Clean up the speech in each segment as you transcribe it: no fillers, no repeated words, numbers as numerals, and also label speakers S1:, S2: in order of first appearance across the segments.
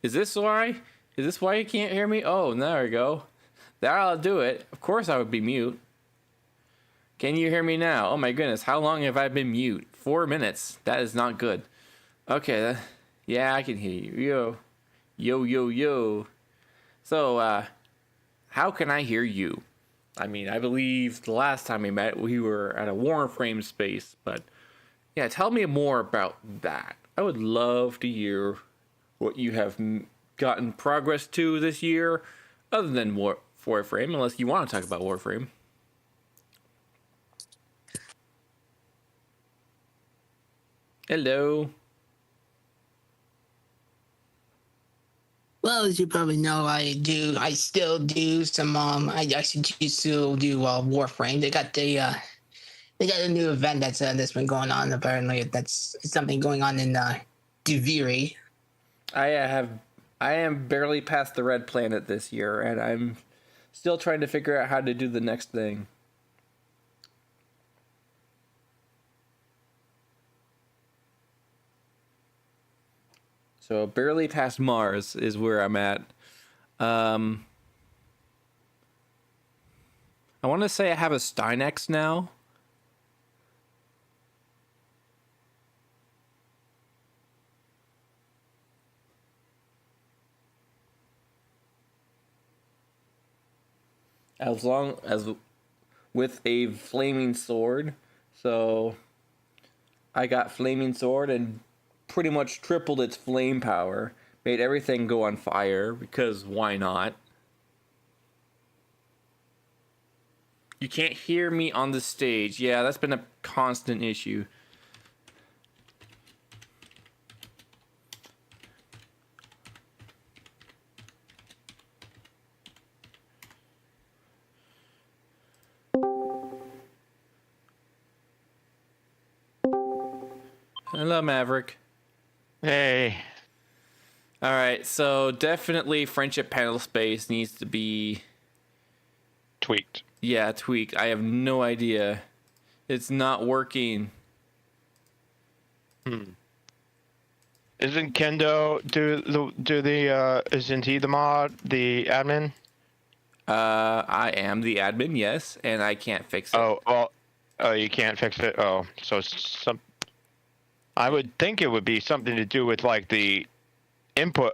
S1: Is this why? Is this why you can't hear me? Oh, there we go. That'll do it. Of course I would be mute. Can you hear me now? Oh my goodness, how long have I been mute? 4 minutes. That is not good. Okay, yeah, I can hear you. Yo. Yo, yo, yo. So, how can I hear you? I mean, I believe the last time we met, we were at a Warframe space, but yeah, tell me more about that. I would love to hear what you have gotten progress to this year, other than Warframe, unless you want to talk about Warframe. Hello.
S2: Well, as you probably know, I still do some, I actually still do, Warframe. They got a new event that's been going on. Apparently, that's something going on in, Duviri.
S1: I am barely past the red planet this year, and I'm still trying to figure out how to do the next thing. So barely past Mars is where I'm at. I want to say I have a Steinex now. As long as with a flaming sword. So I got flaming sword and pretty much tripled its flame power. Made everything go on fire because why not? You can't hear me on the stage. Yeah, that's been a constant issue. Hello, Maverick.
S3: Hey.
S1: All right, so definitely friendship panel space needs to be
S3: Tweaked.
S1: Yeah, tweaked. I have no idea. It's not working.
S3: Isn't Kendo isn't he the mod, the admin?
S1: I am the admin, yes, and I can't fix it.
S3: Oh, you can't fix it. Oh, so some. I would think it would be something to do with like the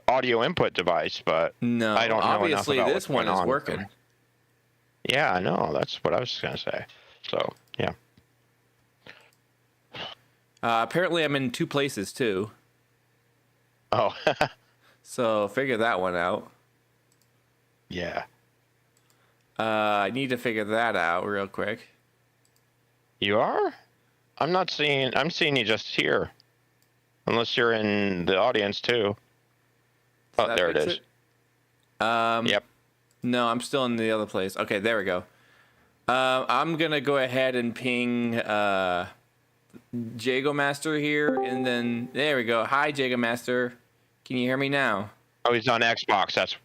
S3: audio input device, but
S1: no,
S3: I don't know
S1: obviously
S3: enough about
S1: this one is working.
S3: Yeah, I know. That's what I was gonna say. So yeah.
S1: Apparently, I'm in 2 places too.
S3: Oh.
S1: So figure that one out.
S3: Yeah.
S1: I need to figure that out real quick.
S3: You are? I'm seeing you just here. Unless you're in the audience too. Oh, there it is. Yep.
S1: No, I'm still in the other place. Okay, there we go. I'm gonna go ahead and ping Dragomaster here, and then there we go. Hi, Dragomaster. Can you hear me now?
S3: Oh, he's on Xbox.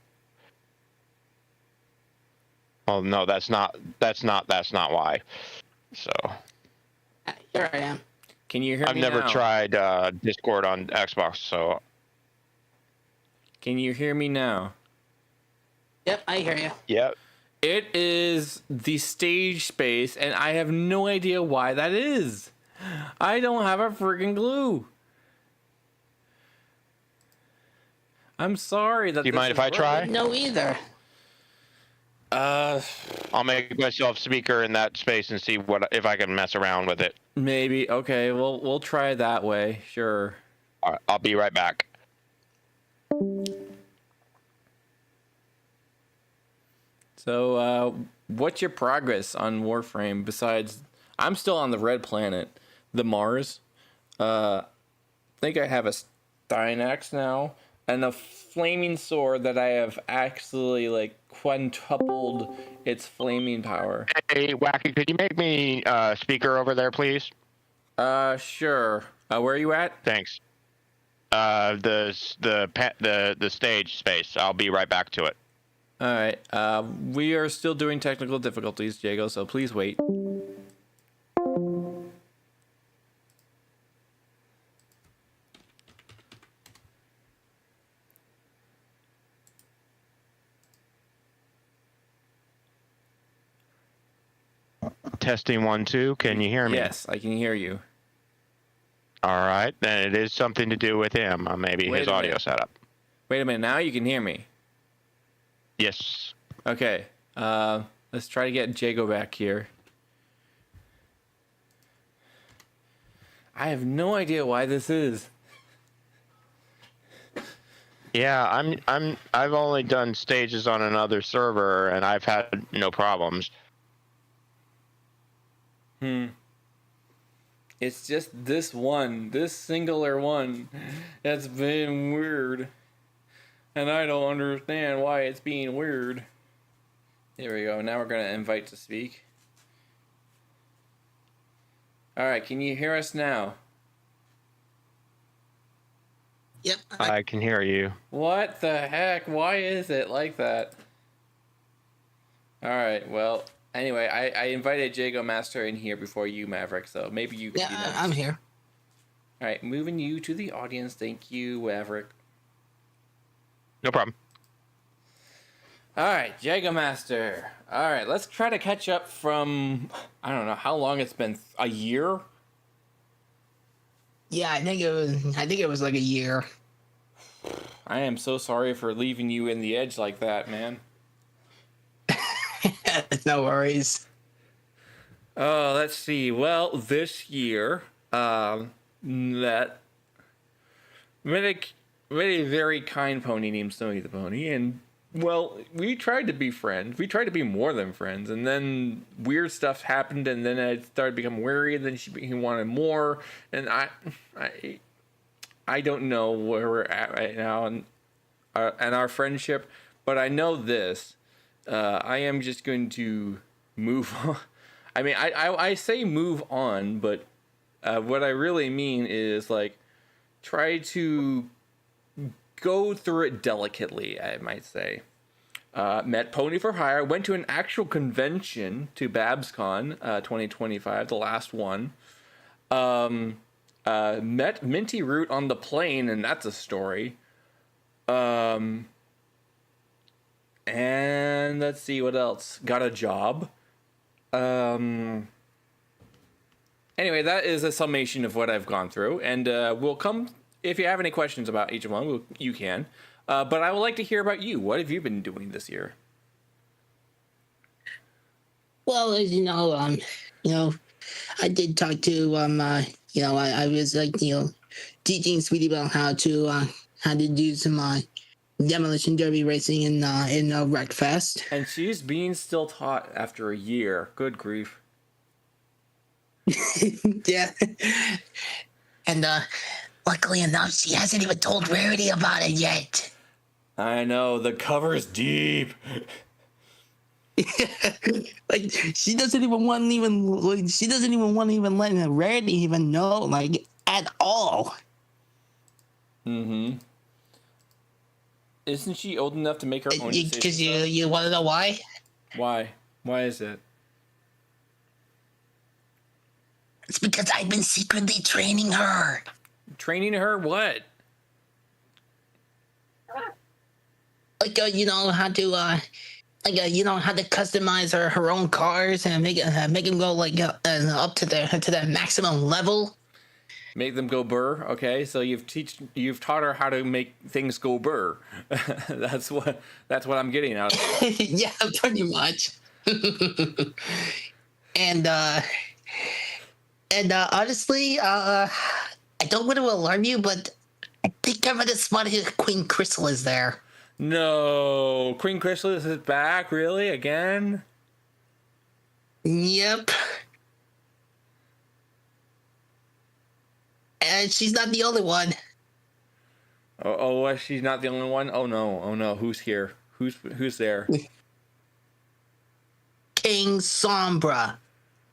S3: Oh no, that's not why. So.
S2: Here I am.
S1: Can you hear me now?
S3: I've never tried Discord on Xbox, so.
S1: Can you hear me now?
S2: Yep, I hear you.
S3: Yep.
S1: It is the stage space, and I have no idea why that is. I don't have a freaking clue. I'm sorry that.
S3: Do you mind if I try?
S2: No, either.
S3: I'll make myself speaker in that space and see if I can mess around with it.
S1: Maybe. Okay, we'll try that way. Sure.
S3: All right, I'll be right back.
S1: So, what's your progress on Warframe besides... I'm still on the red planet, the Mars. I think I have a Steinex now, and a flaming sword that I have actually, like, quintupled its flaming power.
S3: Hey, Wacky, could you make me speaker over there, please?
S1: Sure. Where are you at?
S3: Thanks. The stage space. I'll be right back to it.
S1: All right. We are still doing technical difficulties, Jago, so please wait.
S3: testing 1, 2. Can you hear me?
S1: Yes, I can hear you.
S3: All right, then it is something to do with him. Maybe
S1: Wait
S3: his
S1: a
S3: audio
S1: minute.
S3: setup.
S1: Wait a minute. Now you can hear me.
S3: Yes.
S1: Okay. Let's try to get Jago back here. I have no idea why this is.
S3: Yeah, I've only done stages on another server, and I've had no problems.
S1: It's just this singular one, that's been weird. And I don't understand why it's being weird. Here we go. Now we're going to invite to speak. Alright, can you hear us now?
S2: Yep.
S3: I can hear you.
S1: What the heck? Why is it like that? Alright, well, anyway, I invited Dragomaster in here before you, Maverick, so maybe you can do
S2: Yeah,
S1: that.
S2: I'm here.
S1: Alright, moving you to the audience. Thank you, Maverick.
S3: No problem.
S1: Alright, Dragomaster. Alright, let's try to catch up from, I don't know, how long it's been? A year?
S2: Yeah, I think it was like a year.
S1: I am so sorry for leaving you in the edge like that, man.
S2: No worries.
S1: Oh, let's see. Well, this year, that met a very kind pony named Snowy the Pony, and well, we tried to be friends. We tried to be more than friends, and then weird stuff happened, and then I started to become wary, and then he wanted more, and I don't know where we're at right now, and our friendship, but I know this. I am just going to move on. I mean, I say move on, but what I really mean is like try to go through it delicately, I might say. Met Pony for Hire, went to an actual convention to BabsCon 2025, the last one. Met Minty Root on the plane, and that's a story. And let's see what else. Got a job. Anyway, that is a summation of what I've gone through, and we'll come. If you have any questions about each one, you can. But I would like to hear about you. What have you been doing this year?
S2: Well, as you know, I did talk to I was like teaching Sweetie Belle how to do some demolition derby racing in Wreckfest.
S1: And she's being still taught after a year. Good grief.
S2: Yeah. And luckily enough, she hasn't even told Rarity about it yet.
S1: I know, the cover's deep.
S2: Like she doesn't even want to let Rarity even know, like, at all.
S1: Mm-hmm. Isn't she old enough to make her own decisions?
S2: Because you want to know why?
S1: Why? Why is it?
S2: It's because I've been secretly training her.
S1: Training her what?
S2: Like how to how to customize her own cars and make them go like up to their maximum level.
S1: Make them go burr. Okay, so you've taught her how to make things go burr. That's what I'm getting out of it.
S2: Yeah, pretty much. And honestly, I don't want to alarm you, but I think I'm gonna spot if Queen Crystal is there.
S1: No, Queen Chrysalis is back, really? Again?
S2: Yep. And she's not the only one.
S1: Oh, she's not the only one? Oh no, who's here? Who's there?
S2: King Sombra.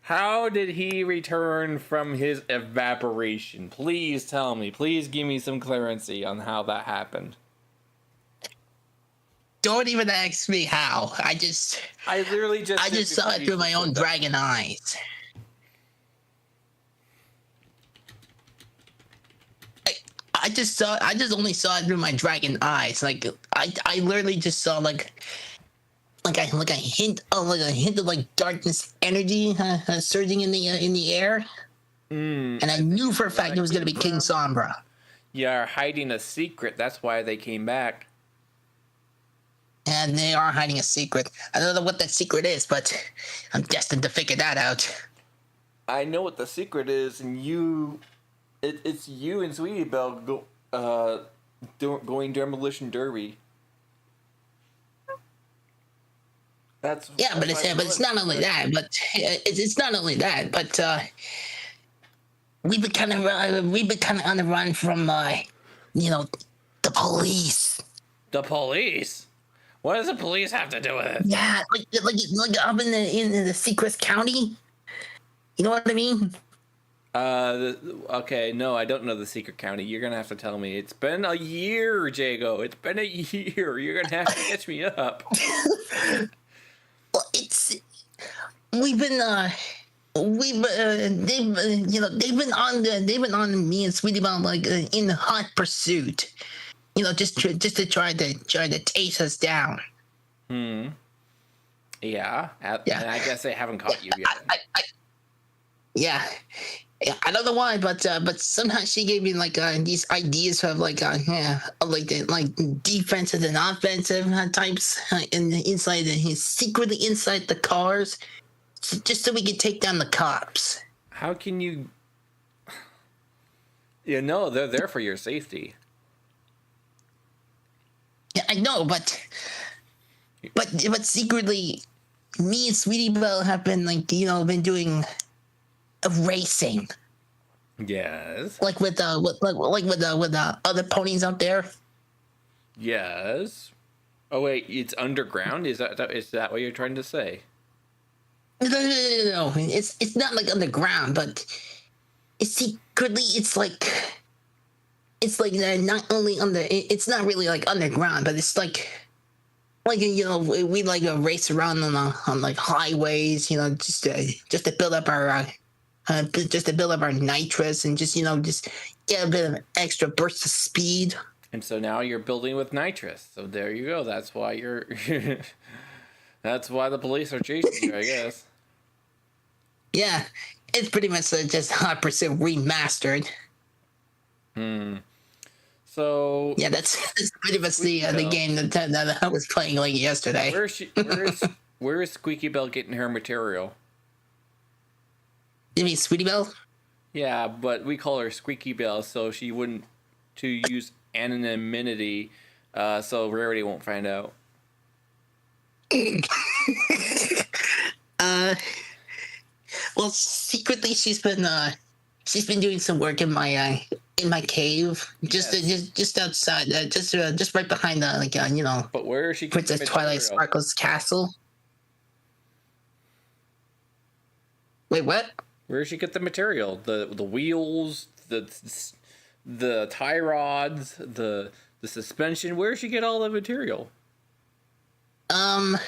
S1: How did he return from his evaporation? Please tell me. Please give me some clarity on how that happened.
S2: Don't even ask me how. I
S1: literally just
S2: saw it through my own dragon eyes. I just only saw it through my dragon eyes. Like I literally just saw like like a hint of like darkness energy surging in the air. And I knew for a fact it was going to be King Sombra.
S1: You are hiding a secret. That's why they came back.
S2: And they are hiding a secret. I don't know what that secret is, but I'm destined to figure that out.
S1: I know what the secret is, and it's you and Sweetie Belle going demolition derby. But it's not only that. But it's not only that. But we've been kind of on the run from the police. The police. What does the police have to do with it?
S2: Yeah, like up in the Seacrest County. You know what I mean?
S1: Okay, no, I don't know the secret county. You're gonna have to tell me. It's been a year, Jago. It's been a year. You're gonna have to catch me up.
S2: Well, they've been on me and Sweetie Belle like in hot pursuit. Just to try to chase us down.
S1: Yeah. And I guess they haven't caught you
S2: Yeah,
S1: yet.
S2: I don't know why, but somehow she gave me like these ideas of like defensive and offensive types secretly inside the cars, just so we could take down the cops.
S1: How can you? They're there for your safety.
S2: Yeah, I know, but secretly, me and Sweetie Belle have been been doing racing.
S1: Yes.
S2: Like with other ponies out there.
S1: Yes. Oh wait, it's underground. Is that what you're trying to say?
S2: No. It's not like underground, but it's secretly not only under. It's not really like underground, but it's like we like to race around on like highways, just to build up our nitrous and just get a bit of an extra burst of speed.
S1: And so now you're building with nitrous. So there you go. That's why you're. That's why the police are chasing you, I guess.
S2: Yeah, it's pretty much just 100% remastered.
S1: So
S2: yeah, that's pretty much the game that I was playing like yesterday.
S1: Where is Squeaky Belle getting her material?
S2: You mean Sweetie Belle?
S1: Yeah, but we call her Squeaky Belle, so she wouldn't to use anonymity, so Rarity won't find out.
S2: Well, secretly she's been doing some work in my cave, just outside, just right behind the
S1: But where is she?
S2: Princess Twilight Sparkle's castle. Wait, what?
S1: Where does she get the material? The wheels, the tie rods, the suspension. Where does she get all the material?
S2: From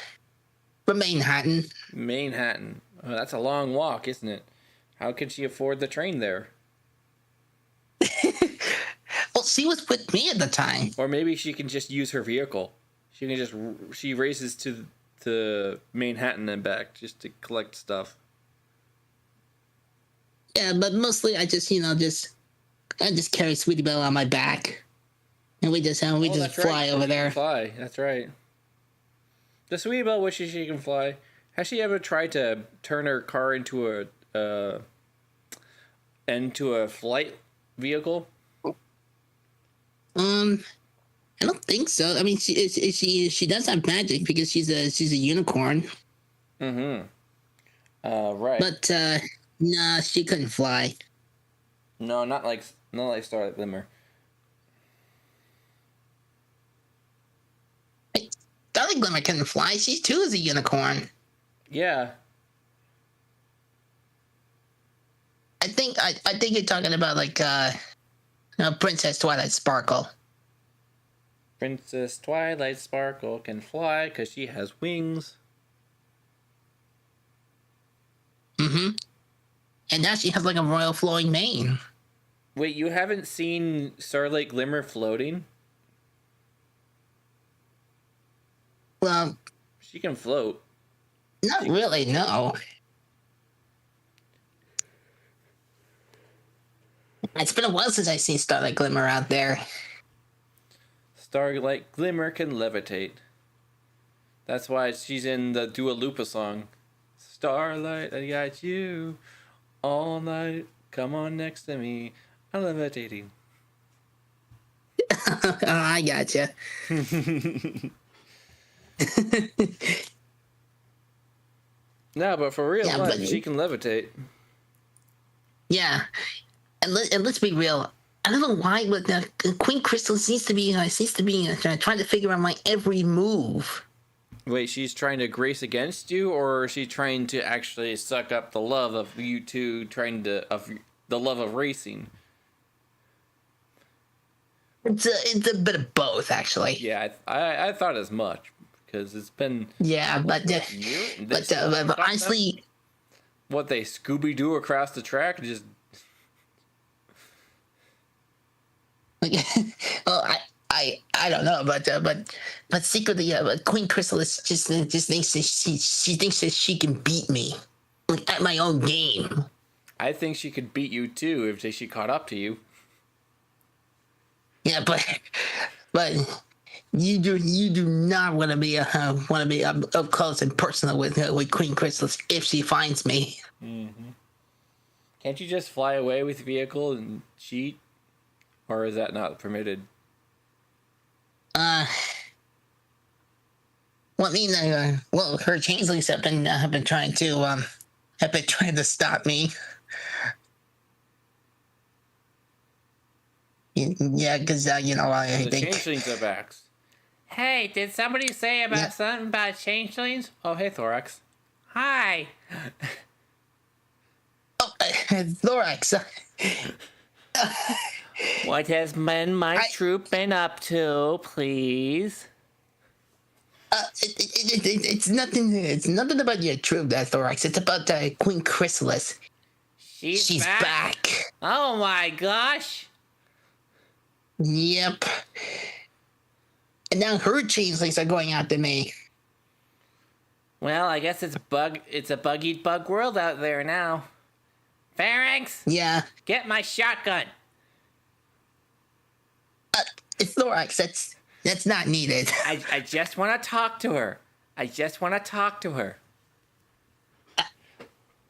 S2: Manhattan.
S1: Manhattan. Oh, that's a long walk, isn't it? How can she afford the train there?
S2: Well, she was with me at the time.
S1: Or maybe she can just use her vehicle. She races to Manhattan and back just to collect stuff.
S2: Yeah, but mostly I just carry Sweetie Belle on my back, and we just fly over there.
S1: Fly, that's right. The Sweetie Belle wishes she can fly. Has she ever tried to turn her car into a flight vehicle?
S2: I don't think so. I mean, she does have magic because she's a unicorn.
S1: Mm-hmm. Right.
S2: But nah, she couldn't fly.
S1: No, not like Starlight Glimmer.
S2: Starlight Glimmer couldn't fly. She too is a unicorn.
S1: Yeah.
S2: I think you're talking about Princess Twilight Sparkle.
S1: Princess Twilight Sparkle can fly because she has wings.
S2: Mm-hmm. And now she has like a royal flowing mane.
S1: Wait, you haven't seen Starlight Glimmer floating?
S2: Well,
S1: She can float.
S2: Not really, no. It's been a while since I've seen Starlight Glimmer out there.
S1: Starlight Glimmer can levitate. That's why she's in the Dua Lipa song. Starlight, I got you all night. Come on next to me. I'm levitating.
S2: Oh, I gotcha.
S1: No, but for real life, she can levitate.
S2: Yeah, and let's be real. I don't know why, but Queen Crystal seems to be trying to figure out my every move.
S1: Wait, she's trying to grace against you, or is she trying to actually suck up the love of you two, the love of racing?
S2: It's a bit of both, actually.
S1: Yeah, I thought as much, because it's been...
S2: Yeah, but honestly...
S1: What, they Scooby-Doo across the track? Just...
S2: Well, I don't know, but secretly, Queen Crystal just thinks that she thinks that she can beat me, like, at my own game.
S1: I think she could beat you too if she caught up to you.
S2: Yeah, but you do not want to be up close and personal with Queen Crystal if she finds me.
S1: Mm-hmm. Can't you just fly away with the vehicle and cheat, or is that not permitted?
S2: Well, I mean, her changelings have been trying to stop me. Yeah, because I
S1: The
S2: think
S1: changelings are back. Hey, did somebody say something about changelings? Oh, hey, Thorax. Hi.
S2: Oh, Thorax.
S1: What has my troop been up to, please?
S2: It's nothing. It's nothing about your troop, that Thorax. It's about Queen Chrysalis. She's back.
S1: Oh my gosh.
S2: Yep. And now her changelings are going after me.
S1: Well, I guess it's a bug-eat-bug world out there now. Pharynx?
S2: Yeah.
S1: Get my shotgun.
S2: It's Thorax. That's not needed.
S1: I just want to talk to her. I just want to talk to her.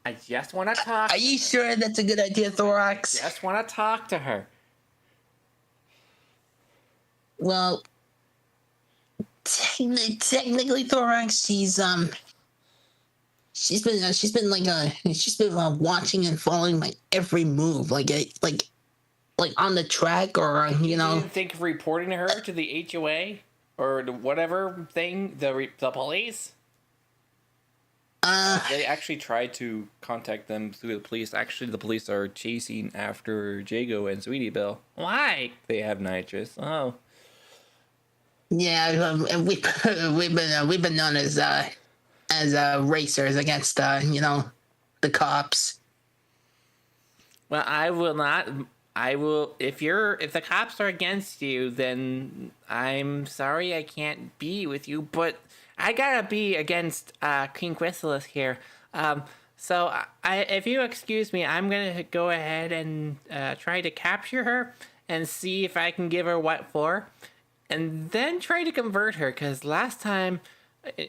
S1: I just want to talk.
S2: Are you sure that's a good idea, Thorax?
S1: I just want to talk to her.
S2: Well, technically, Thorax, she's been watching and following my every move, like on the track, or
S1: You didn't think of reporting her to the HOA or whatever thing, the police? They actually tried to contact them through the police. Actually, the police are chasing after Jago and Sweetie Belle. Why? They have nitrous. Oh.
S2: Yeah, we've been known as racers against the cops.
S1: Well, I will not. I will. If the cops are against you, then I'm sorry I can't be with you. But I gotta be against Queen Chrysalis here. So if you excuse me, I'm gonna go ahead and try to capture her and see if I can give her what for. And then try to convert her, because last time,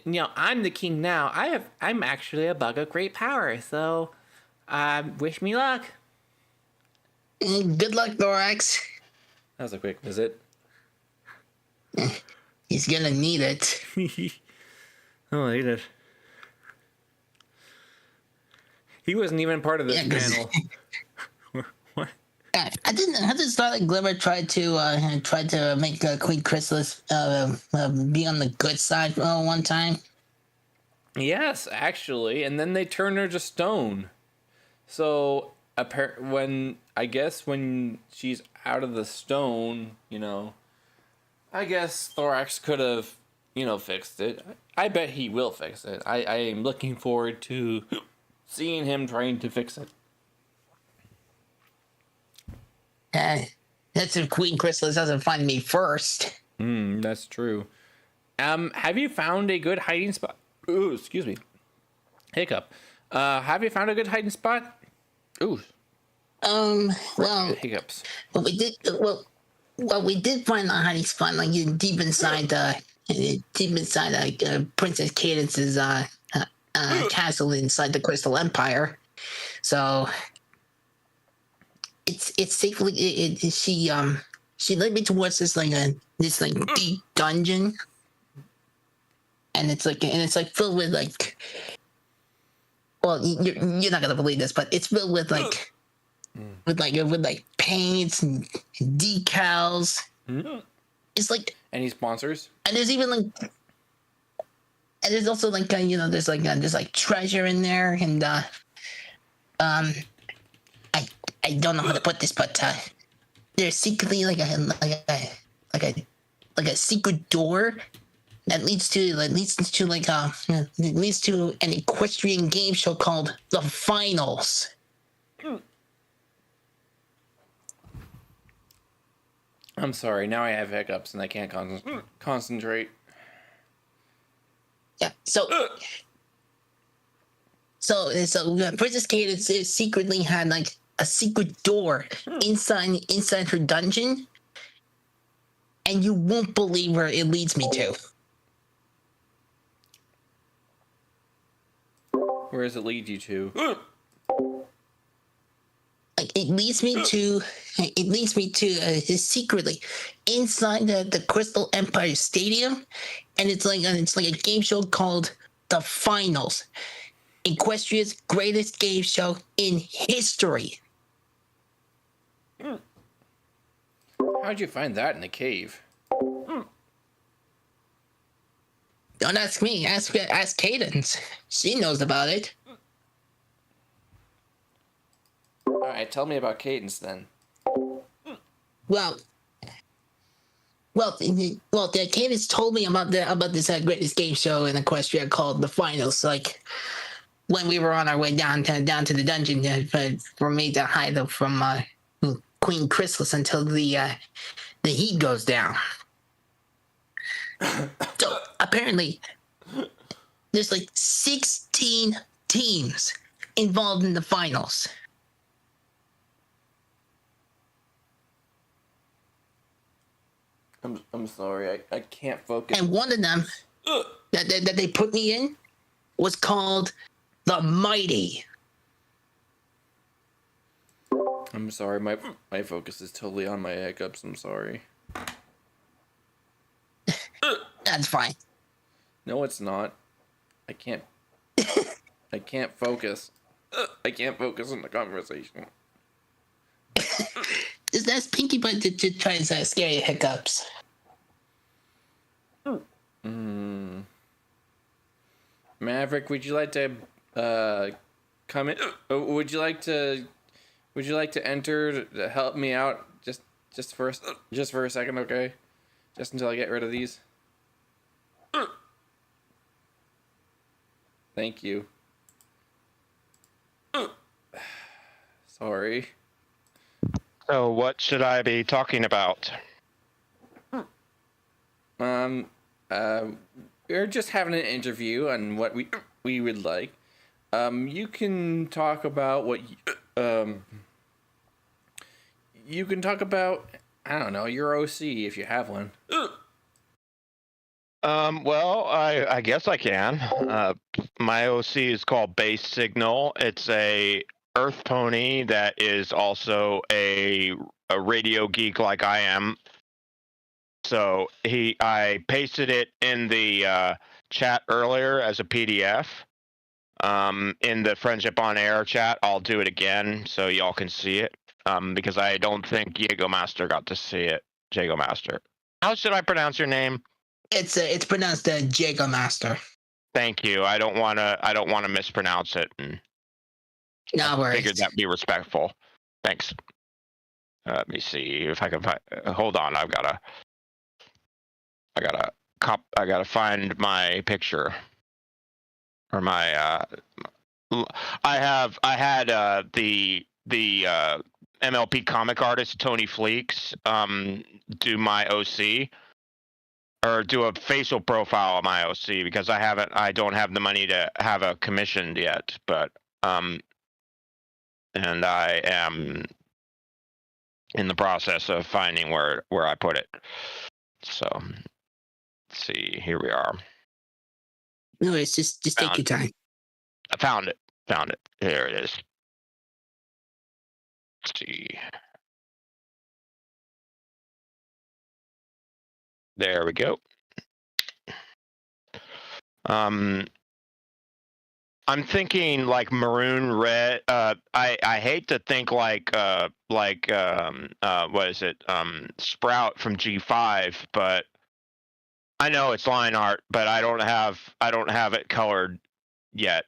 S1: I'm the king now. I'm actually a bug of great power. So, wish me luck.
S2: Good luck, Thorax.
S1: That was a quick visit.
S2: He's gonna need it.
S1: Oh, I need it. He wasn't even part of this panel. What?
S2: I didn't Starlight Glimmer tried to make Queen Chrysalis be on the good side one time.
S1: Yes, actually, and then they turned her to stone. So when she's out of the stone, I guess Thorax could have, fixed it. I bet he will fix it. I am looking forward to seeing him trying to fix it.
S2: That's if Queen Chrysalis doesn't find me first.
S1: That's true. Have you found a good hiding spot Ooh, excuse me. Hiccup. Have you found a good hiding spot? Ooh.
S2: Well,
S1: Hiccups.
S2: what we did, we did find a hiding spot, like deep inside Princess Cadence's castle inside the Crystal Empire. So it's safely she led me towards this deep dungeon, and it's like filled with like, well, you're not gonna believe this, but it's filled with like with paints and decals. It's like,
S1: Any sponsors?
S2: and there's even like, and there's also like there's like treasure in there, and I don't know how to put this, but there's secretly like a secret door that leads to an equestrian game show called The Finals.
S1: I'm sorry. Now I have hiccups and I can't concentrate.
S2: Yeah. So Princess Cadence secretly had like a secret door inside her dungeon, and you won't believe where it leads me to.
S1: Where does it lead you to?
S2: Like it leads me to secretly inside the Crystal Empire Stadium, and it's like a game show called The Finals, Equestria's greatest game show in history.
S1: How'd you find that in the cave?
S2: Don't ask me. Ask Cadence. She knows about it.
S1: All right, tell me about Cadence then.
S2: Well, the Cadence told me about this greatest game show in Equestria called The Finals. Like when we were on our way down to the dungeon for me to hide from Queen Chrysalis until the heat goes down. So apparently, there's like 16 teams involved in the finals.
S1: I'm sorry. I can't focus.
S2: And one of them that they put me in was called the Mighty.
S1: I'm sorry. My focus is totally on my hiccups. I'm sorry.
S2: That's fine.
S1: No, it's not. I can't. I can't focus. I can't focus on the conversation.
S2: That's Pinky Butt to try and scare your hiccups.
S1: Maverick, would you like to come in? Would you like to enter to help me out just for a second, okay? Just until I get rid of these. Thank you. Sorry.
S3: So what should I be talking about?
S1: We're just having an interview on what we would like. You can talk about what you can talk about, I don't know, your OC if you have one.
S3: Well, I guess I can. My OC is called Base Signal. It's a Earth pony that is also a radio geek like I am. So I pasted it in the chat earlier as a PDF. In the Friendship on Air chat, I'll do it again so y'all can see it. Because I don't think Dragomaster got to see it. Dragomaster. How should I pronounce your name?
S2: It's pronounced Dragomaster.
S3: Thank you. I don't want to mispronounce it. And
S2: no worries.
S3: Figured that'd be respectful. Thanks. Let me see if I can find. Hold on. I gotta find my picture or my. I had the MLP comic artist Tony Fleeks do my OC. or do a facial profile of my OC because I don't have the money to have a commissioned yet, but and I am in the process of finding where I put it. So let's see, here we are.
S2: No, it's just take your time.
S3: I found it. Here it is. Let's see. There we go. I'm thinking like maroon red. I hate to think like what is it? Sprout from G5, but I know it's line art, but I don't have it colored yet.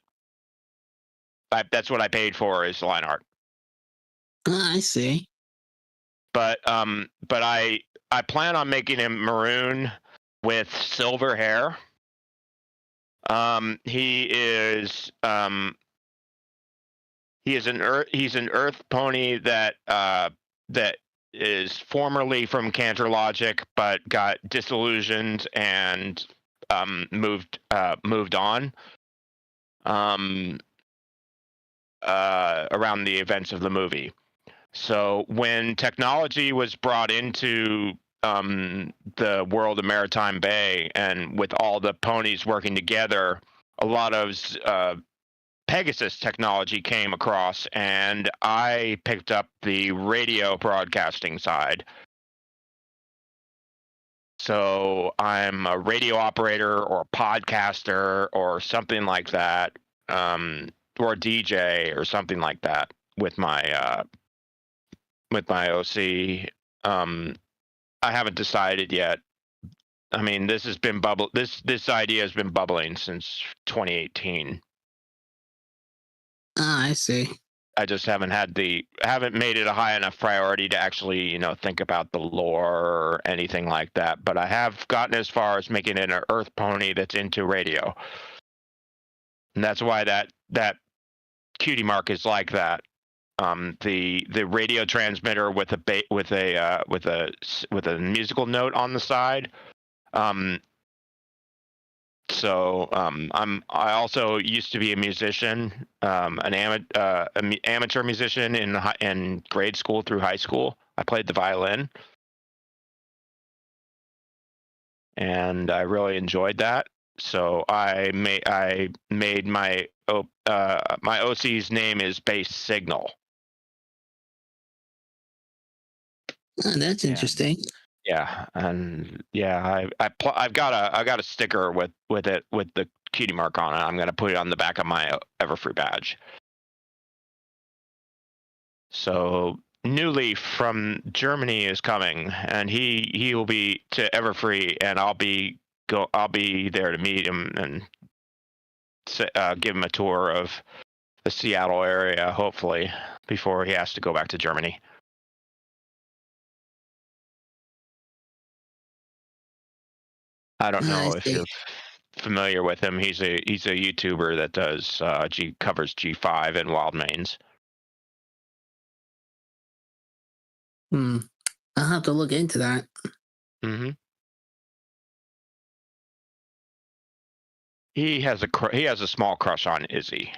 S3: That's what I paid for is line art.
S2: I see.
S3: But I plan on making him maroon with silver hair. He's an earth pony that is formerly from Cantor Logic, but got disillusioned and moved on around the events of the movie. So when technology was brought into the world of Maritime Bay, and with all the ponies working together, a lot of Pegasus technology came across, and I picked up the radio broadcasting side. So I'm a radio operator or podcaster or something like that, or a DJ or something like that with my OC. I haven't decided yet. I mean, this idea has been bubbling since 2018.
S2: I see.
S3: I just haven't made it a high enough priority to actually, think about the lore or anything like that. But I have gotten as far as making it an Earth pony that's into radio, and that's why that cutie mark is like that. The radio transmitter with a musical note on the side. I also used to be a musician, an amateur musician in grade school through high school. I played the violin, and I really enjoyed that. So I made my OC's name is Bass Signal.
S2: Oh, that's interesting.
S3: Yeah, and yeah, I've got a sticker with it with the cutie mark on it. I'm gonna put it on the back of my Everfree badge. So New Leaf from Germany is coming, and he will be to Everfree, and I'll be there to meet him and give him a tour of the Seattle area, hopefully, before he has to go back to Germany. I don't know if you're familiar with him. He's a YouTuber that does covers G5 and Wild Mains.
S2: I'll have to look into that.
S3: Mm-hmm. He has a small crush on Izzy.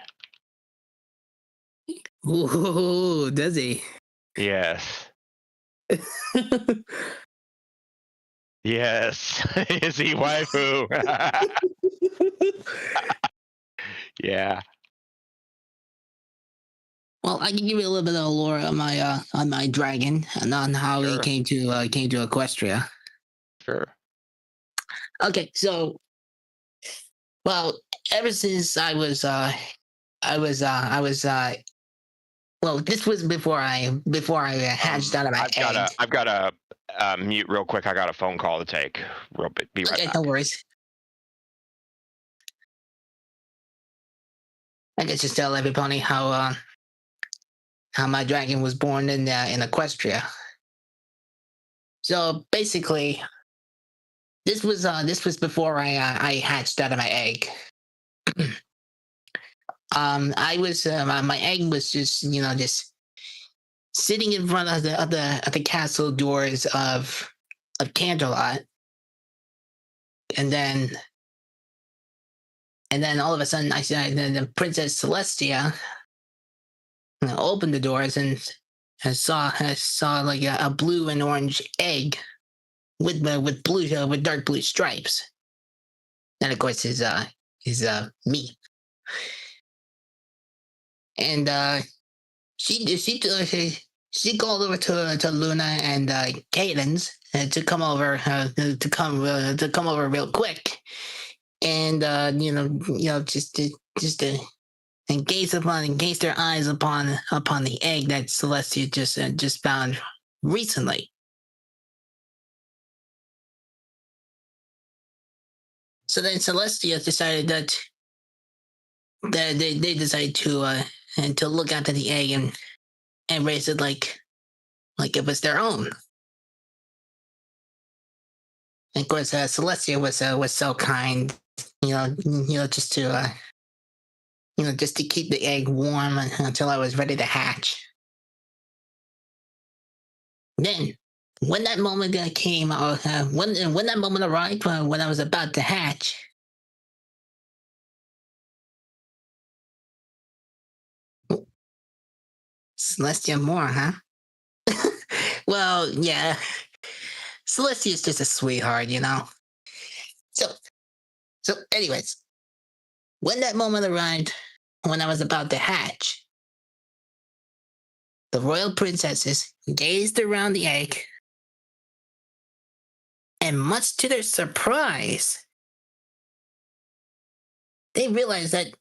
S2: Ooh, does he?
S3: Yes. Yes. Izzy waifu. Yeah.
S2: Well, I can give you a little bit of lore on my dragon and on how he came to Equestria.
S3: Sure.
S2: Okay, so, well, ever since I was well, this was before I hatched out of my egg.
S3: I've got to mute real quick. I got a phone call to take. Be right back.
S2: No worries. I guess just tell everybody how my dragon was born in Equestria. So basically, this was before I hatched out of my egg. I was my egg was just sitting in front of the castle doors of Canterlot, and then all of a sudden, then the Princess Celestia opened the doors and saw like a blue and orange egg with dark blue stripes. And of course, is me. And she called over to Luna and Cadence to come over to come over real quick, and just to and gaze their eyes upon the egg that Celestia just found recently. So then Celestia decided that they decided to look after the egg and raise it like it was their own. And of course, Celestia was so kind, just to just to keep the egg warm until I was ready to hatch. Then, when that moment came, when that moment arrived, when I was about to hatch, Celestia more, huh? Well, yeah. Celestia's just a sweetheart, So, anyways, when that moment arrived, when I was about to hatch, the royal princesses gazed around the egg, and much to their surprise, they realized that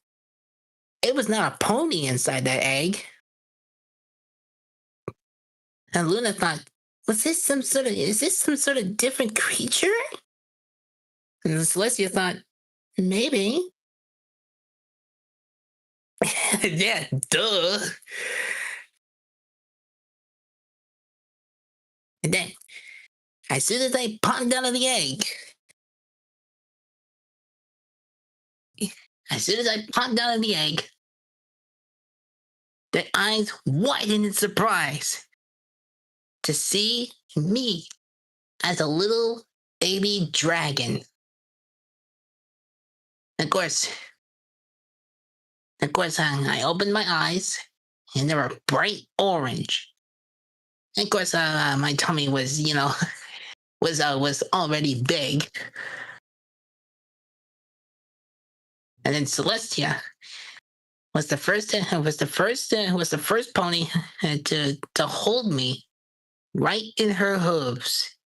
S2: it was not a pony inside that egg. And Luna thought, is this some sort of different creature? And Celestia thought, maybe. Yeah, duh. And then, as soon as I popped out of the egg, their eyes widened in surprise to see me as a little baby dragon. Of course, I opened my eyes, and they were bright orange. And of course, my tummy was, was already big. And then Celestia was the first pony to hold me right in her hooves.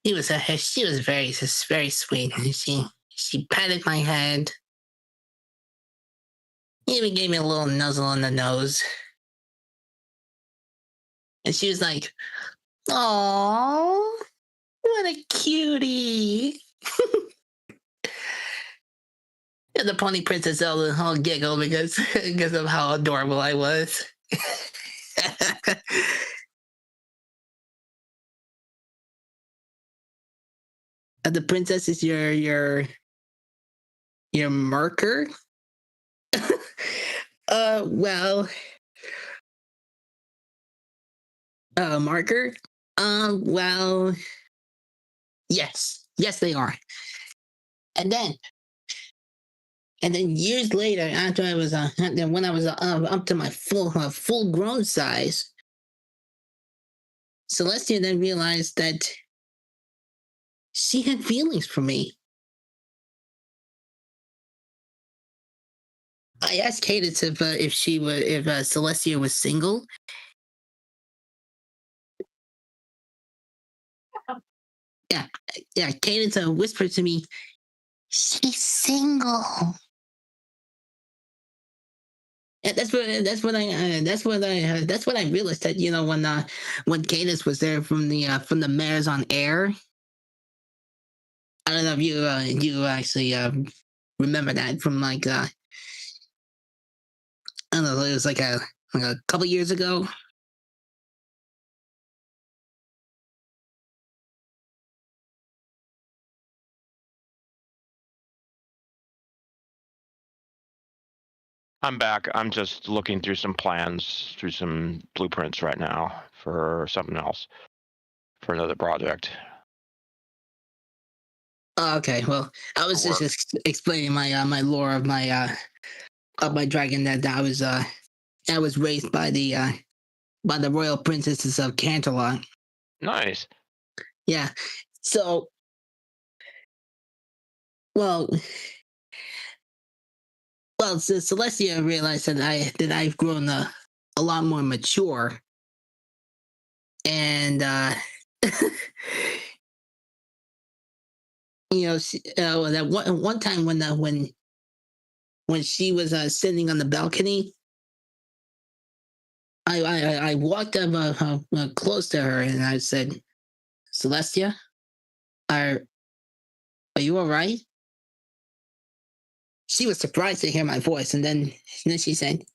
S2: She was very sweet. She patted my head, even gave me a little nuzzle on the nose, and she was like, "Aww, what a cutie!" And the pony princess all giggled because of how adorable I was. The princess is your marker. Well, marker. Well, yes, they are. And then years later, after I was when I was up to my full grown size, Celestia then realized that she had feelings for me. I asked Cadence if Celestia was single. Yeah. Cadence whispered to me, "She's single." And that's when I realized that when Cadence was there from the Mares on Air. I don't know if you actually remember that from like I don't know, it was like a couple years ago.
S3: I'm back. I'm just looking through some plans, through some blueprints right now for something else, for another project.
S2: Oh, okay, well, I was
S3: Work.
S2: just explaining my lore of my dragon that I was raised by the royal princesses of Canterlot.
S3: Nice.
S2: Yeah. So, well, so Celestia realized I've grown a lot more mature, and that one time when she was sitting on the balcony, I walked up close to her and I said, "Celestia, are you all right?" She was surprised to hear my voice, and then she said,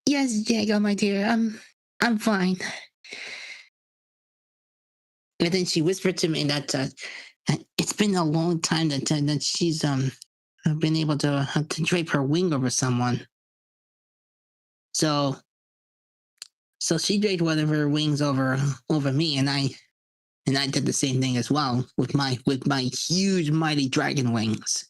S2: "Yes, Diego, my dear, I'm fine." And then she whispered to me that it's been a long time that she's been able to drape her wing over someone. So she draped one of her wings over me, and I did the same thing as well with my huge mighty dragon wings.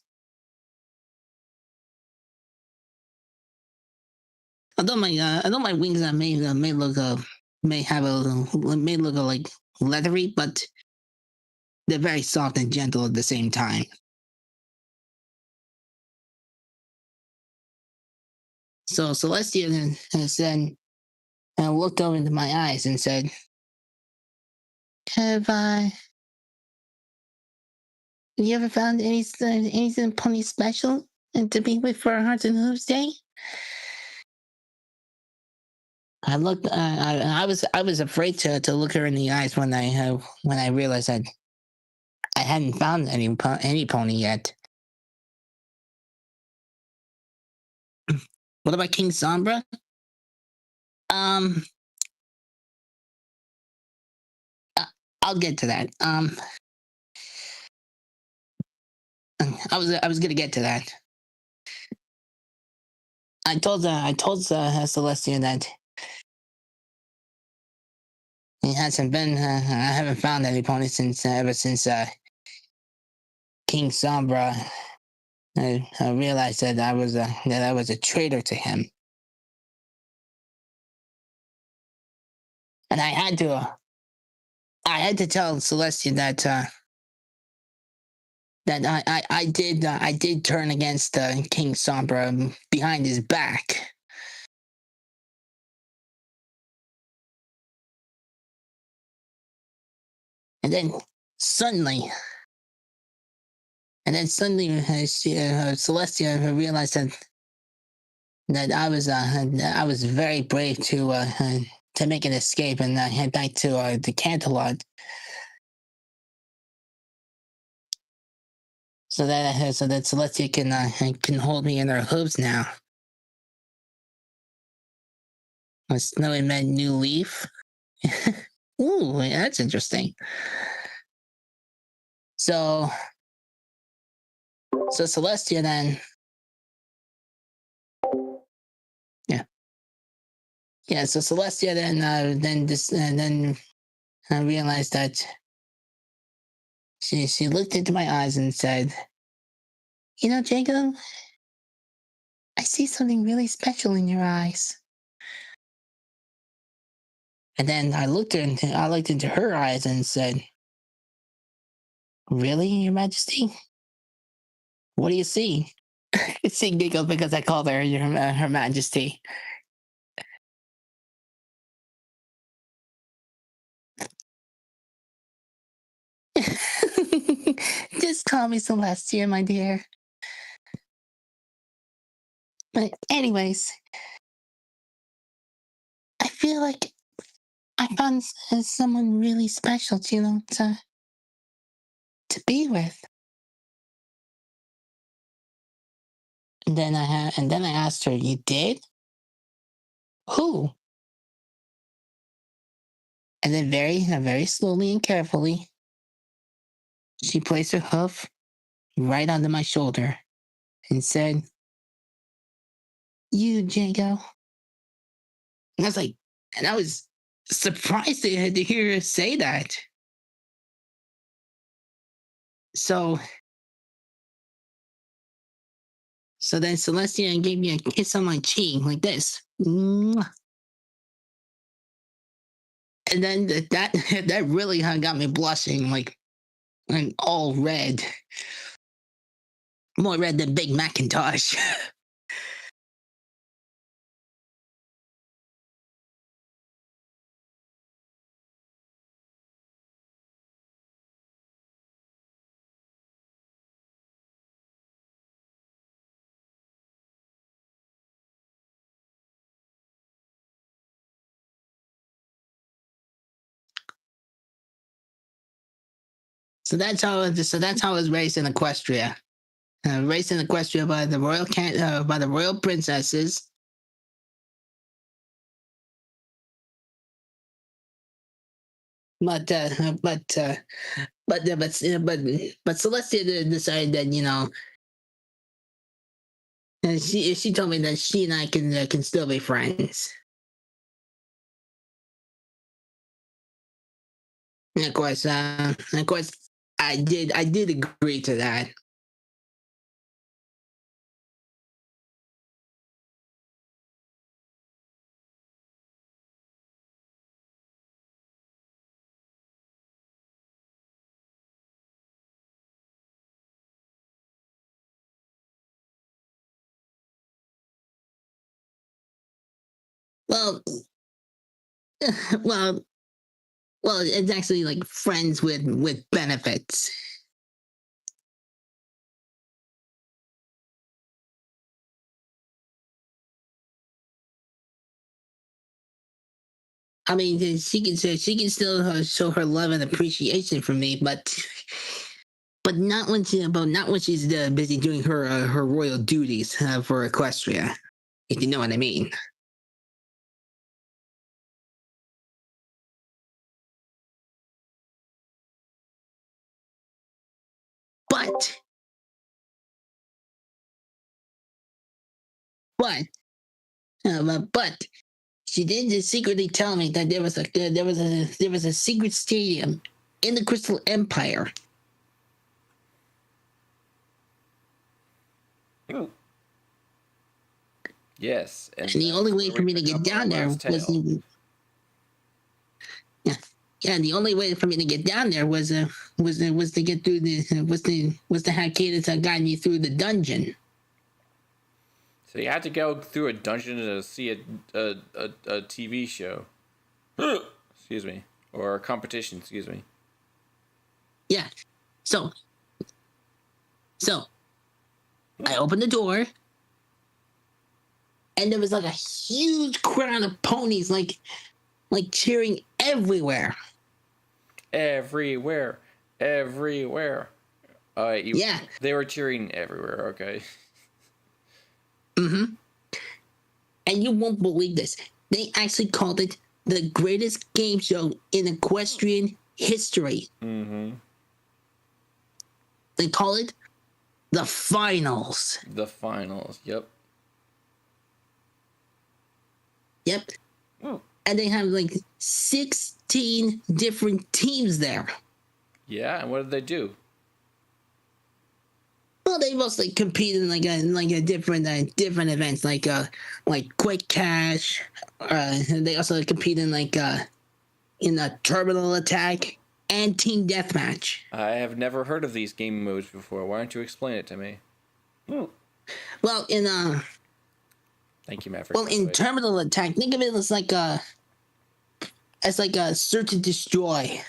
S2: Although my wings may look like leathery, but they're very soft and gentle at the same time. So Celestia then said, and looked over into my eyes and said, "Have you ever found anything pony special and to be with for Hearts and Hooves Day?" I looked. I was afraid to look her in the eyes when I realized that I hadn't found any pony yet. What about King Sombra? Um, uh, I'll get to that. I was gonna get to that. I told Celestia that it hasn't been. I haven't found any pony since ever since King Sombra. I realized that I was a traitor to him, and I had to tell Celestia that I did turn against King Sombra behind his back. And then suddenly, Celestia realized that I was very brave to make an escape and head back to the Canterlot, so that Celestia can hold me in her hooves now. A snowy red new leaf. Ooh, that's interesting. So Celestia then, yeah. So Celestia then realized that she looked into my eyes and said, "You know, Jacob, I see something really special in your eyes." And then I looked into her eyes and said, "Really, Your Majesty? What do you see?" She giggled because I called her Her Majesty. Just call me Celestia, my dear. But anyways, I feel like I found someone really special, to be with. And then I asked her, "You did? Who?" And then very slowly and carefully, she placed her hoof right under my shoulder and said, you, Django. And I was like, and I was surprised to hear her say that. So then Celestia gave me a kiss on my cheek like this. Mwah. And then that really got me blushing, like, and all red. More red than Big Macintosh. So that's how I was raised in Equestria. Raised in Equestria by the royal princesses. But Celestia decided that, and she told me that she and I can still be friends. And of course, I did agree to that. Well, well, it's actually like friends with benefits. I mean, she can still show her love and appreciation for me, but not when she's busy doing her royal duties for Equestria, if you know what I mean. But she did just secretly tell me that there was a secret stadium in the Crystal Empire.
S1: Yes,
S2: and the only way for me to get down there was the only way for me to get down there was to get through was to have Cadence guide me through the dungeon.
S1: So you had to go through a dungeon to see a TV show. Excuse me. Or a competition, excuse me.
S2: Yeah. So I opened the door, and there was like a huge crowd of ponies like cheering everywhere.
S1: Everywhere.
S2: Yeah.
S1: They were cheering everywhere, okay.
S2: Mm-hmm. And you won't believe this. They actually called it the greatest game show in equestrian history.
S1: Mm-hmm.
S2: They call it the finals.
S1: The finals, yep.
S2: Yep. Oh. And they have like 16 different teams there.
S1: Yeah, and what did they do?
S2: Well, they mostly compete in a different events like Quick Cash. They also compete in in a Terminal Attack and Team Deathmatch.
S1: I have never heard of these game modes before. Why don't you explain it to me?
S2: Well,
S1: thank you, Maverick.
S2: Well, in Terminal Attack, think of it as like a search and destroy.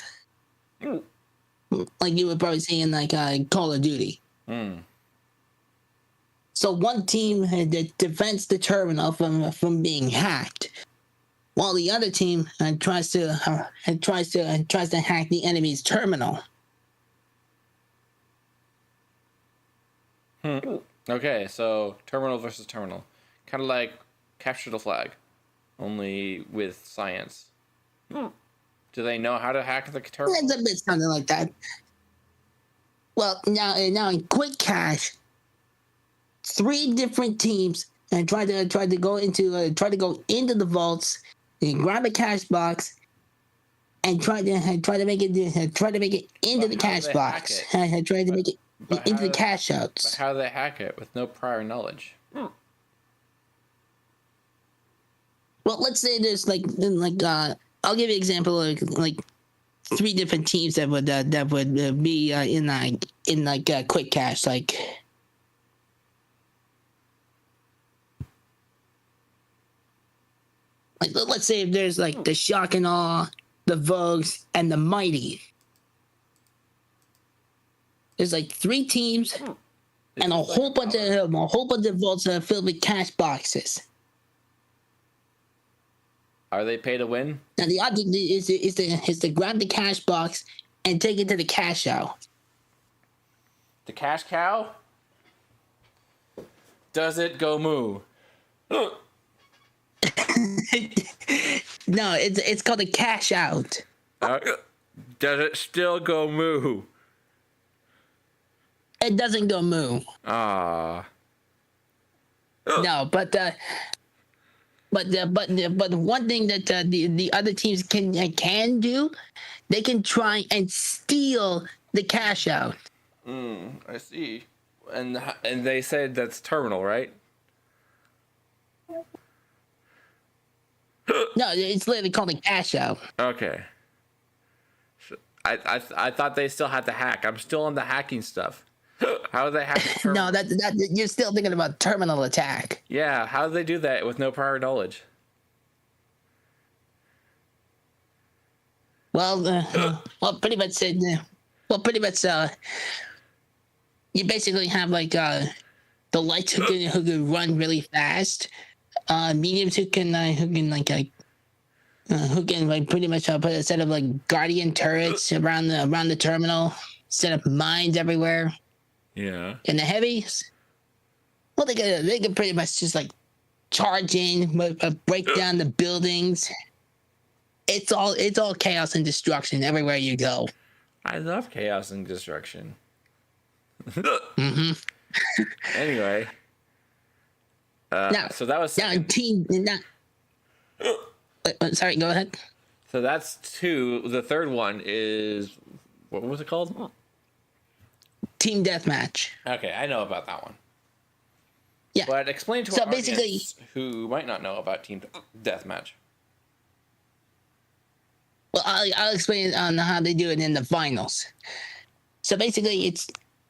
S2: Like you would probably see in Call of Duty. So one team defends the terminal from being hacked, while the other team tries to hack the enemy's terminal.
S1: Okay, so terminal versus terminal, kind of like capture the flag, only with science. Do they know how to hack the terminal?
S2: It's a bit something like that. Well, now in Quick Cash, 3 different teams and try to go into the vaults and grab a cash box and try to make it into the cash box. And try to make it into the cash outs.
S1: But how do they hack it with no prior knowledge?
S2: Well, let's say there's I'll give you an example of like 3 different teams that would be in quick cash, like. Let's say if there's like the Shock and Awe, the Vogues, and the Mighty. There's like 3 teams and a whole bunch of vaults filled with cash boxes.
S1: Are they pay to win?
S2: Now the object is to grab the cash box and take it to the cash out.
S1: The cash cow? Does it go moo?
S2: No, it's called a cash out.
S1: Does it still go moo?
S2: It doesn't go moo.
S1: Ah.
S2: No, but the one thing that the other teams can do, they can try and steal the cash out.
S1: I see. And they said that's terminal, right?
S2: No, it's literally called a cash out.
S1: Okay. So I thought they still had to hack. I'm still on the hacking stuff. How do they hack the terminal?
S2: No, that you're still thinking about terminal attack.
S1: Yeah, how do they do that with no prior knowledge?
S2: Well, pretty much you basically have like the lights who can run really fast, mediums who can pretty much put a set of like guardian turrets around the terminal, set up mines everywhere.
S1: Yeah.
S2: And the heavies, well, they can pretty much just like charge in, break down the buildings. It's all chaos and destruction everywhere you go.
S1: I love chaos and destruction.
S2: Mm-hmm.
S1: Anyway. So that was...
S2: sorry, go ahead.
S1: So that's 2. The third one is... What was it called?
S2: Team Deathmatch.
S1: Okay, I know about that one.
S2: Yeah.
S1: But explain to our audience who might not know about Team Deathmatch.
S2: Well, I'll explain on how they do it in the finals. So basically,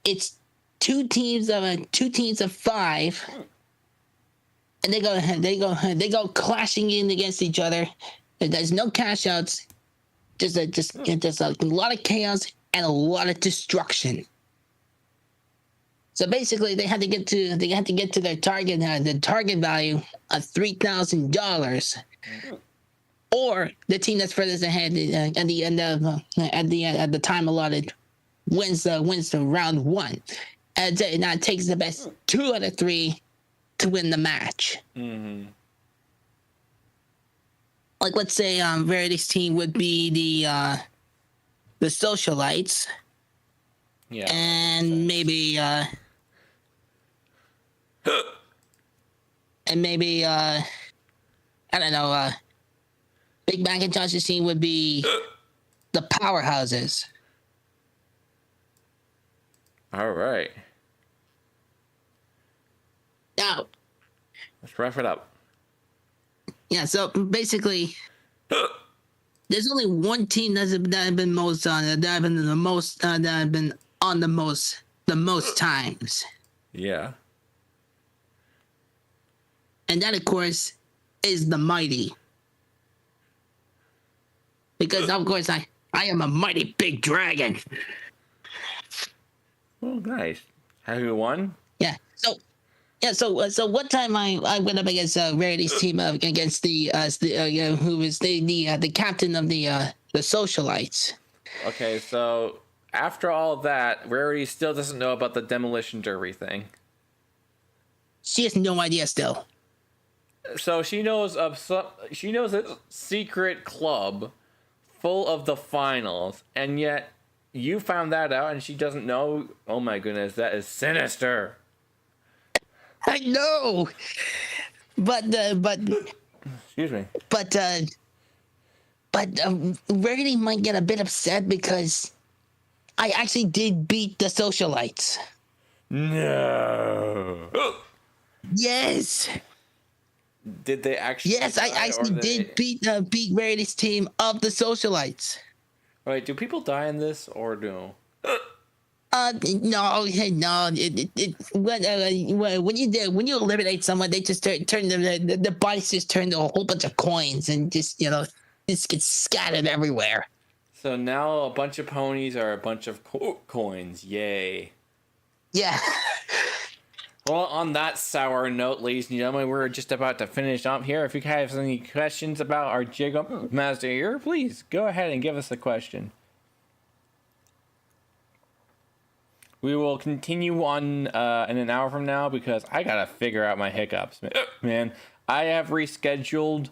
S2: it's two teams of 5, and they go clashing in against each other. There's no cash outs, just a lot of chaos and a lot of destruction. So basically, they had to get to their target, the target value of $3,000. Or the team that's furthest ahead at the end of at the time allotted wins the round 1. And now it takes the best 2 out of 3 to win the match.
S1: Mm-hmm.
S2: Like, let's say Verity's team would be the Socialites.
S1: Yeah.
S2: And maybe I don't know. Big Macintosh's team would be the Powerhouses.
S1: All right.
S2: Now,
S1: let's wrap it up.
S2: Yeah. So basically, there's only one team that have been on the most times.
S1: Yeah.
S2: And that, of course, is the Mighty. Because of course I am a mighty big dragon.
S1: Oh, nice. Have you won?
S2: Yeah. So what time I went up against Rarity's team against who was the captain of the Socialites.
S1: Okay, so after all of that, Rarity still doesn't know about the demolition derby thing.
S2: She has no idea still.
S1: So she knows a secret club full of the finals, and yet you found that out and she doesn't know. Oh my goodness, that is sinister.
S2: I know. but
S1: Excuse me.
S2: Rarity might get a bit upset because I actually did beat the socialites.
S1: No.
S2: Yes.
S1: Did they actually?
S2: Yes, I actually did beat Rarity's team of the socialites.
S1: Right? Do people die in this or no?
S2: No. When you eliminate someone, they just turn the bodies just turn to a whole bunch of coins and just just get scattered everywhere.
S1: So now a bunch of ponies are a bunch of coins. Yay.
S2: Yeah.
S1: Well, on that sour note, ladies and gentlemen, we're just about to finish up here. If you have any questions about our Dragomaster here, please go ahead and give us a question. We will continue on in an hour from now because I gotta figure out my hiccups, man. I have rescheduled,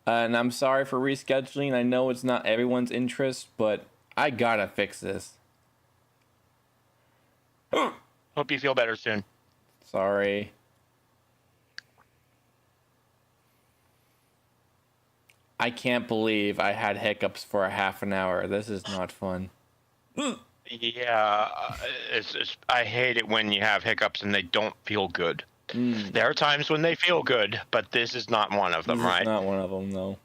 S1: and I'm sorry for rescheduling. I know it's not everyone's interest, but I gotta fix this.
S3: Hope you feel better soon.
S1: Sorry. I can't believe I had hiccups for a half an hour. This is not fun.
S3: Yeah, I hate it when you have hiccups and they don't feel good. There are times when they feel good, but this is not one of them,
S1: This
S3: right?
S1: is not one of them, no.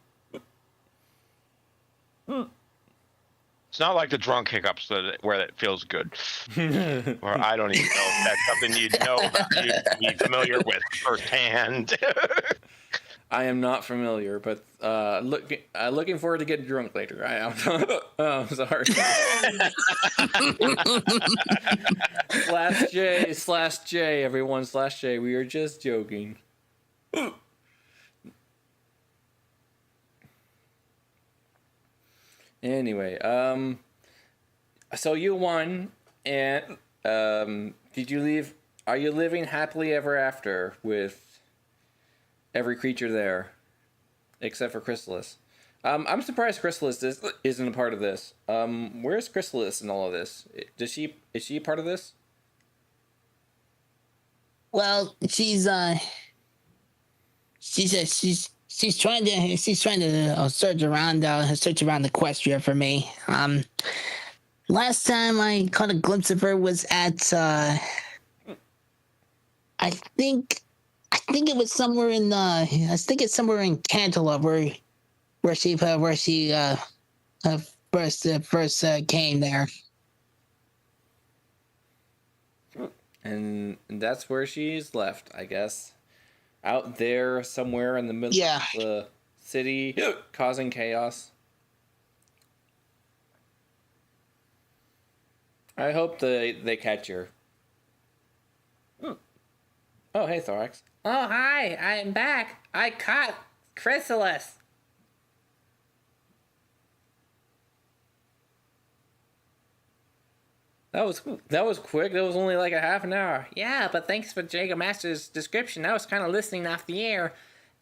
S3: It's not like the drunk hiccups where it feels good. Or I don't even know if that's something you'd know about, you'd be familiar with firsthand.
S1: I am not familiar, but looking forward to getting drunk later. I'm sorry. /J, everyone, /J. We are just joking. Anyway, so you won, and did you leave? Are you living happily ever after with every creature there, except for Chrysalis? I'm surprised Chrysalis isn't a part of this. Where's Chrysalis in all of this? Is she a part of this?
S2: Well, she's trying to search around the Equestria for me. Last time I caught a glimpse of her was at I think it's somewhere in Cantaloupe where she first came there.
S1: And that's where she's left, I guess. Out there somewhere in the middle of the city, causing chaos. I hope they catch her. Oh, hey, Thorax.
S4: Oh, hi, I'm back. I caught Chrysalis.
S1: That was quick. That was only like a half an hour.
S4: Yeah, but thanks for Dragomaster's description. I was kind of listening off the air,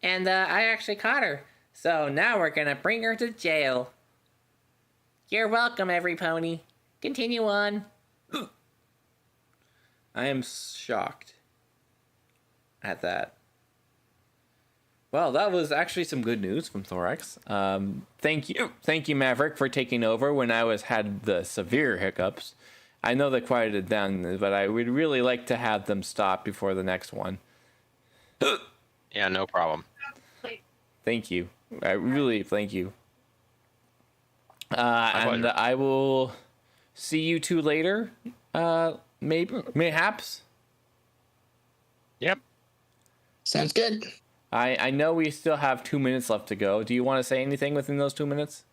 S4: and I actually caught her. So now we're gonna bring her to jail. You're welcome, every pony. Continue on.
S1: I am shocked at that. Well, that was actually some good news from Thorax. Thank you, Maverick, for taking over when I had the severe hiccups. I know they quieted down, but I would really like to have them stop before the next one.
S3: Yeah, no problem.
S1: Thank you. I really thank you. And I will see you two later. Mayhaps.
S3: Yep.
S2: Sounds good.
S1: I know we still have 2 minutes left to go. Do you want to say anything within those 2 minutes?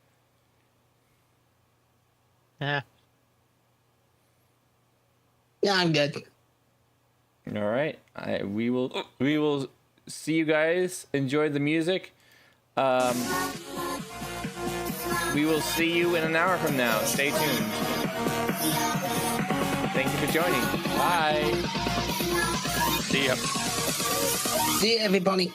S3: Yeah.
S2: Yeah, I'm good.
S1: All right. We will see you guys. Enjoy the music. We will see you in an hour from now. Stay tuned. Thank you for joining. Bye.
S3: See ya.
S2: See you, everybody.